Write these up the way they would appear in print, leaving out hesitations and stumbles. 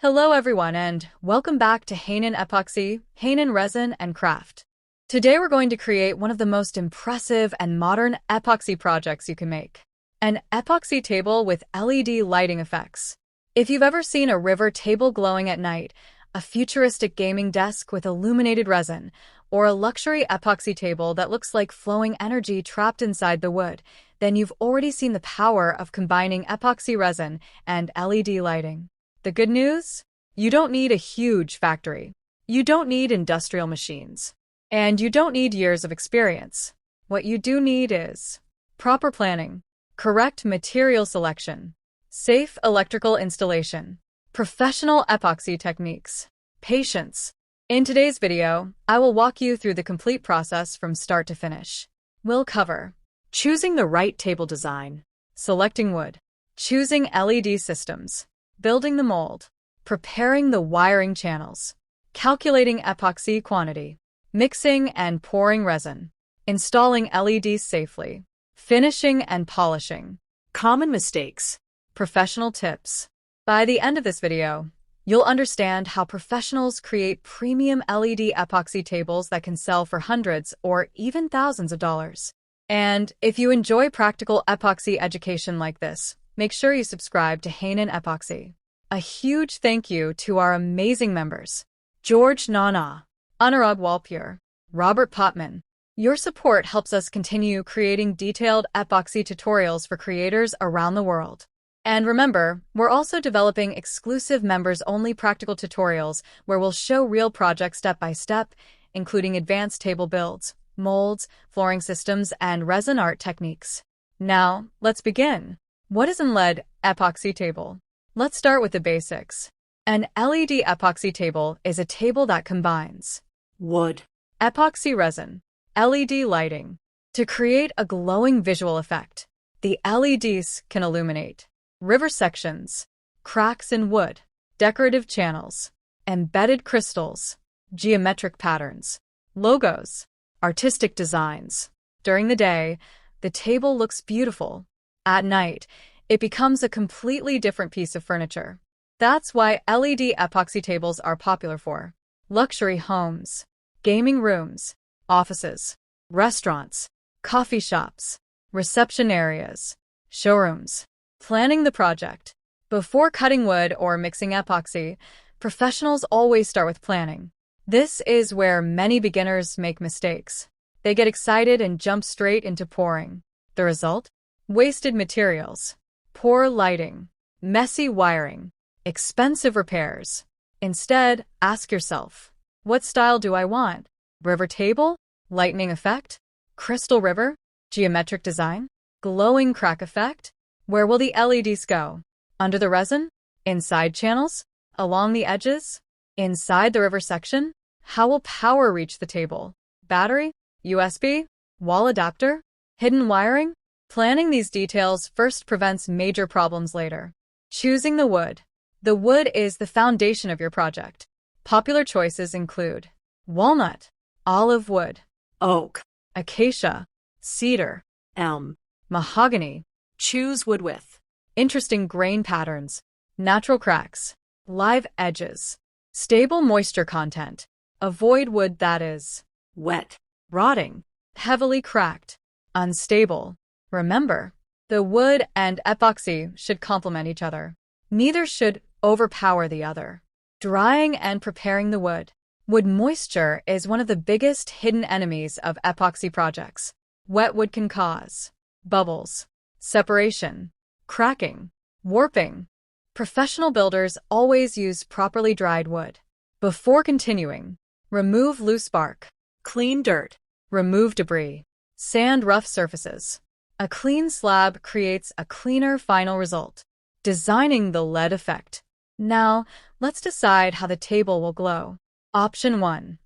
Hello everyone and welcome back to Hanon Epoxy, Hanon Resin and Craft. Today we're going to create one of the most impressive and modern epoxy projects you can make. An epoxy table with LED lighting effects. If you've ever seen a river table glowing at night, a futuristic gaming desk with illuminated resin, or a luxury epoxy table that looks like flowing energy trapped inside the wood, then you've already seen the power of combining epoxy resin and LED lighting. The good news? You don't need a huge factory. You don't need industrial machines. And you don't need years of experience. What you do need is proper planning, correct material selection, safe electrical installation, professional epoxy techniques, patience. In today's video, I will walk you through the complete process from start to finish. We'll cover choosing the right table design, selecting wood, choosing LED systems, building the mold, preparing the wiring channels, calculating epoxy quantity, mixing and pouring resin, installing LEDs safely, finishing and polishing, common mistakes, professional tips. By the end of this video, you'll understand how professionals create premium LED epoxy tables that can sell for hundreds or even thousands of dollars. And if you enjoy practical epoxy education like this, make sure you subscribe to Hanon Epoxy. A huge thank you to our amazing members, George Nana, Anurag Walpure, Robert Potman. Your support helps us continue creating detailed epoxy tutorials for creators around the world. And remember, we're also developing exclusive members-only practical tutorials where we'll show real projects step by step, including advanced table builds, molds, flooring systems, and resin art techniques. Now, let's begin. What is an LED epoxy table? Let's start with the basics. An LED epoxy table is a table that combines wood, epoxy resin, LED lighting. To create a glowing visual effect, the LEDs can illuminate river sections, cracks in wood, decorative channels, embedded crystals, geometric patterns, logos, artistic designs. During the day, the table looks beautiful. At night, it becomes a completely different piece of furniture. That's why LED epoxy tables are popular for luxury homes, gaming rooms, offices, restaurants, coffee shops, reception areas, showrooms. Planning the project. Before cutting wood or mixing epoxy, professionals always start with planning. This is where many beginners make mistakes. They get excited and jump straight into pouring. The result? Wasted materials, poor lighting, messy wiring, expensive repairs. Instead, ask yourself, what style do I want? River table? Lightning effect? Crystal river? Geometric design? Glowing crack effect? Where will the LEDs go? Under the resin? Inside channels? Along the edges? Inside the river section? How will power reach the table? Battery? USB? Wall adapter? Hidden wiring? Planning these details first prevents major problems later. Choosing the wood. The wood is the foundation of your project. Popular choices include walnut, olive wood, oak, acacia, cedar, elm, mahogany. Choose wood with interesting grain patterns, natural cracks, live edges, stable moisture content. Avoid wood that is wet, rotting, heavily cracked, unstable. Remember, the wood and epoxy should complement each other. Neither should overpower the other. Drying and preparing the wood. Wood moisture is one of the biggest hidden enemies of epoxy projects. Wet wood can cause bubbles, separation, cracking, warping. Professional builders always use properly dried wood. Before continuing, remove loose bark, clean dirt, remove debris, sand rough surfaces. A clean slab creates a cleaner final result. Designing the LED effect. Now, let's decide how the table will glow. Option 1.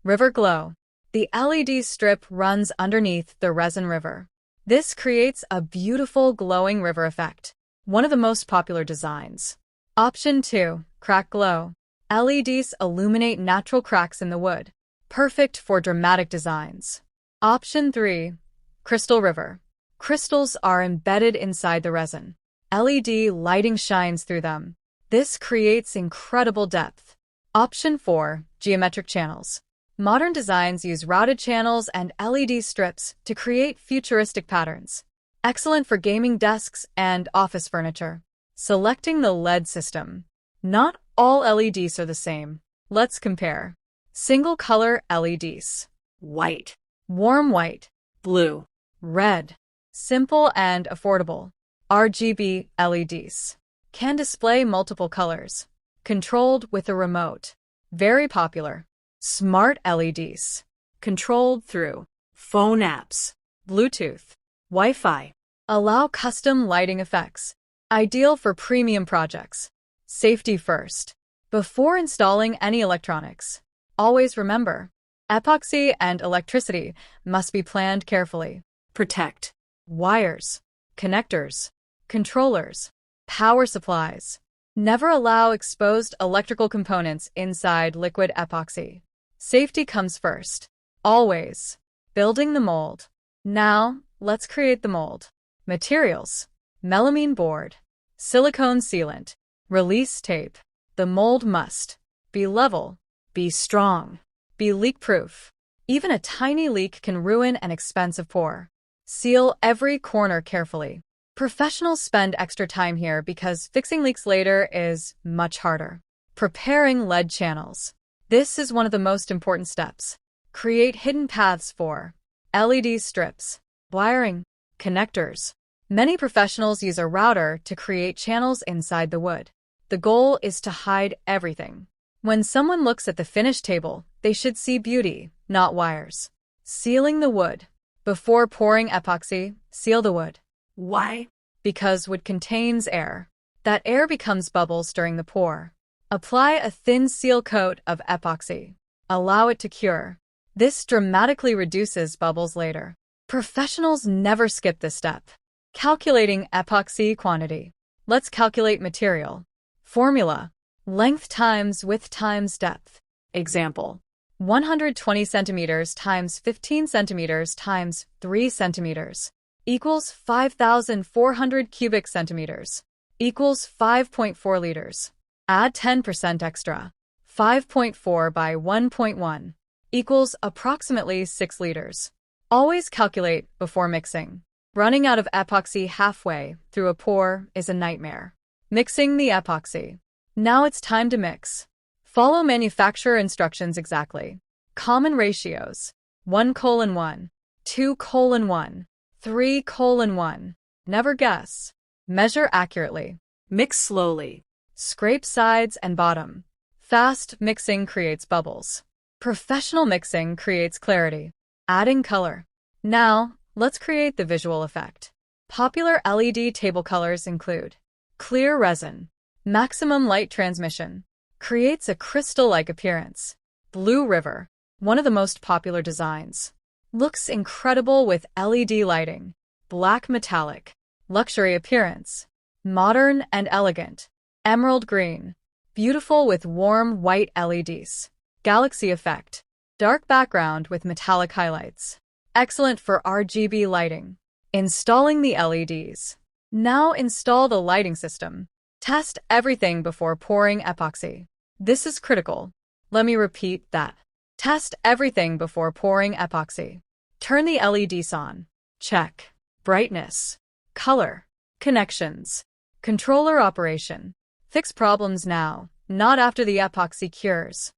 River glow. The LED strip runs underneath the resin river. This creates a beautiful glowing river effect, one of the most popular designs. Option 2. Crack glow. LEDs illuminate natural cracks in the wood, perfect for dramatic designs. Option 3. Crystal river. Crystals are embedded inside the resin. LED lighting shines through them. This creates incredible depth. Option 4. Geometric channels. Modern designs use routed channels and LED strips to create futuristic patterns. Excellent for gaming desks and office furniture. Selecting the LED system. Not all LEDs are the same. Let's compare. Single color LEDs. White, Warm white. blue, Red. Simple and affordable. RGB LEDs. Can display multiple colors. Controlled with a remote. Very popular. Smart LEDs. Controlled through phone apps, Bluetooth. Wi-Fi, Allow custom lighting effects. Ideal for premium projects. Safety first. Before installing any electronics, always remember, epoxy and electricity must be planned carefully. protect, Wires, connectors, controllers, power supplies. Never allow exposed electrical components inside liquid epoxy. Safety comes first. Always. Building the mold. Now, let's create the mold. Materials: melamine board, silicone sealant, release tape. The mold must be level, be strong, be leak-proof. Even a tiny leak can ruin an expensive pour. Seal every corner carefully. Professionals spend extra time here because fixing leaks later is much harder. Preparing lead channels. This is one of the most important steps. Create hidden paths for LED strips, wiring, connectors. Many professionals use a router to create channels inside the wood. The goal is to hide everything. When someone looks at the finished table, they should see beauty, not wires. Sealing the wood. Before pouring epoxy, seal the wood. Why? Because wood contains air. That air becomes bubbles during the pour. Apply a thin seal coat of epoxy. Allow it to cure. This dramatically reduces bubbles later. Professionals never skip this step. Calculating epoxy quantity. Let's calculate material. Formula: length times width times depth. Example: 120 centimeters times 15 centimeters times 3 centimeters equals 5,400 cubic centimeters equals 5.4 liters. Add 10% extra. 5.4 by 1.1 equals approximately 6 liters. Always calculate before mixing. Running out of epoxy halfway through a pour is a nightmare. Mixing the epoxy. Now it's time to mix. Follow manufacturer instructions exactly. Common ratios: 1:1, 2:1, 3:1. Never guess. Measure accurately. Mix slowly. Scrape sides and bottom. Fast mixing creates bubbles. Professional mixing creates clarity. Adding color. Now, let's create the visual effect. Popular LED table colors include clear resin, maximum light transmission, creates a crystal-like appearance. Blue River, one of the most popular designs. Looks incredible with LED lighting. Black metallic, luxury appearance. Modern and elegant. Emerald green, beautiful with warm white LEDs. Galaxy effect, dark background with metallic highlights. Excellent for RGB lighting. Installing the LEDs. Now install the lighting system. Test everything before pouring epoxy. This is critical. Let me repeat that. Test everything before pouring epoxy. Turn the LEDs on. Check. Brightness. Color. Connections. Controller operation. Fix problems now, not after the epoxy cures.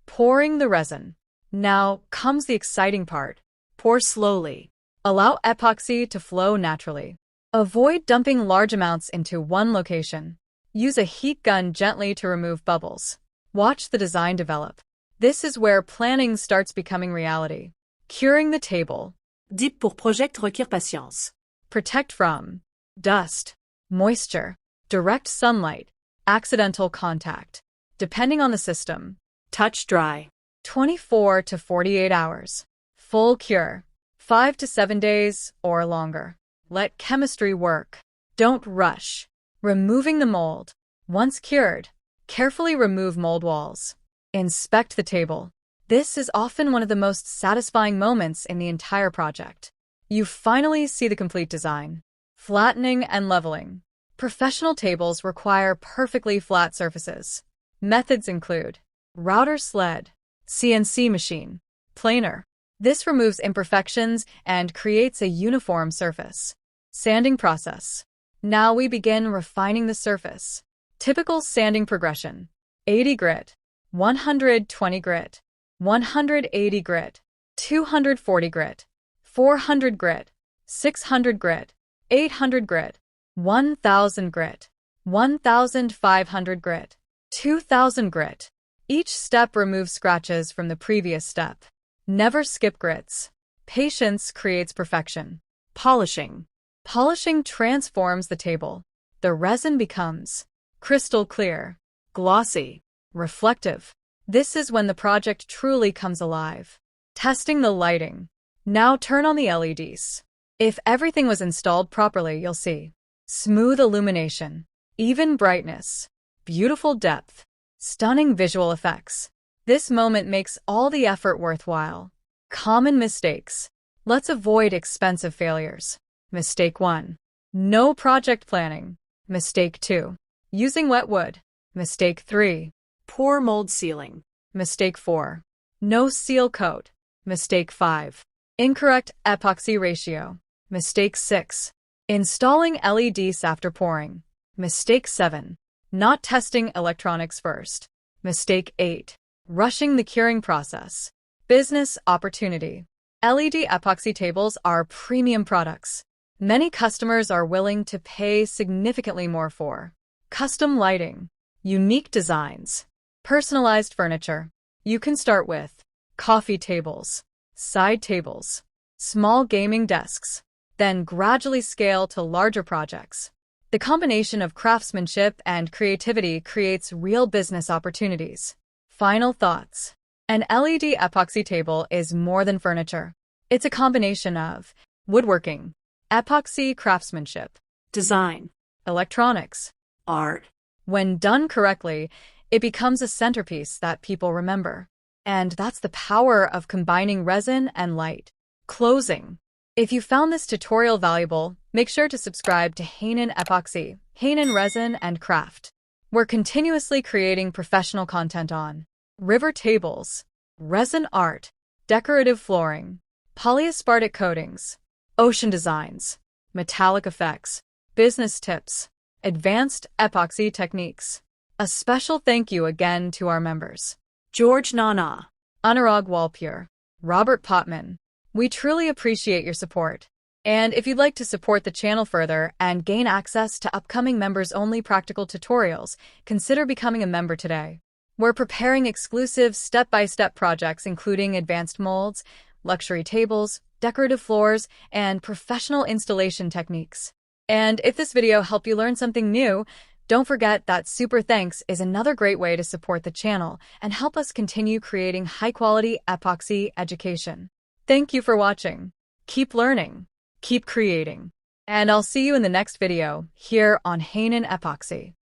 Pouring the resin. Now comes the exciting part. Pour slowly. Allow epoxy to flow naturally. Avoid dumping large amounts into one location. Use a heat gun gently to remove bubbles. Watch the design develop. This is where planning starts becoming reality. Curing the table. Deep pour project requiert patience. Protect from dust, moisture, direct sunlight, accidental contact. Depending on the system. Touch dry. 24 to 48 hours. Full cure. 5 to 7 days or longer. Let chemistry work. Don't rush. Removing the mold. Once cured, carefully remove mold walls. Inspect the table. This is often one of the most satisfying moments in the entire project. You finally see the complete design. Flattening and leveling. Professional tables require perfectly flat surfaces. Methods include router sled, CNC machine, planer. This removes imperfections and creates a uniform surface. Sanding process. Now we begin refining the surface. Typical sanding progression: 80 grit, 120 grit, 180 grit, 240 grit, 400 grit, 600 grit, 800 grit, 1000 grit, 1500 grit, 2000 grit. Each step removes scratches from the previous step. Never skip grits. Patience creates perfection. Polishing. Polishing transforms the table. The resin becomes crystal clear, Glossy. reflective. This is when the project truly comes alive. Testing the lighting. Now turn on the LEDs. If everything was installed properly, you'll see smooth illumination, even brightness, beautiful depth, stunning visual effects. This moment makes all the effort worthwhile. Common mistakes. Let's avoid expensive failures. Mistake 1. No project planning. Mistake 2. Using wet wood. Mistake 3. Poor mold sealing. Mistake 4. No seal coat. Mistake 5. Incorrect epoxy ratio. Mistake 6. Installing LEDs after pouring. Mistake 7. Not testing electronics first. Mistake 8. Rushing the curing process. Business opportunity. LED epoxy tables are premium products. Many customers are willing to pay significantly more for custom lighting, unique designs, personalized furniture. You can start with coffee tables, side tables, small gaming desks, then gradually scale to larger projects. The combination of craftsmanship and creativity creates real business opportunities. Final thoughts. An LED epoxy table is more than furniture. It's a combination of woodworking, epoxy craftsmanship, Design. electronics, Art. When done correctly, it becomes a centerpiece that people remember. And that's the power of combining resin and light. Closing. If you found this tutorial valuable, make sure to subscribe to Hanon Epoxy, Hanon Resin and Craft. We're continuously creating professional content on river tables, resin art, decorative flooring, polyaspartic coatings, ocean designs, metallic effects, business tips, advanced epoxy techniques. A special thank you again to our members: George Nana. Anurag Walpure, Robert Potman. We truly appreciate your support. And if you'd like to support the channel further and gain access to upcoming members-only practical tutorials, consider becoming a member today. We're preparing exclusive step-by-step projects including advanced molds, luxury tables, decorative floors, and professional installation techniques. And if this video helped you learn something new, don't forget that super thanks is another great way to support the channel and help us continue creating high-quality epoxy education. Thank you for watching. Keep learning, keep creating, and I'll see you in the next video here on Hanon Epoxy.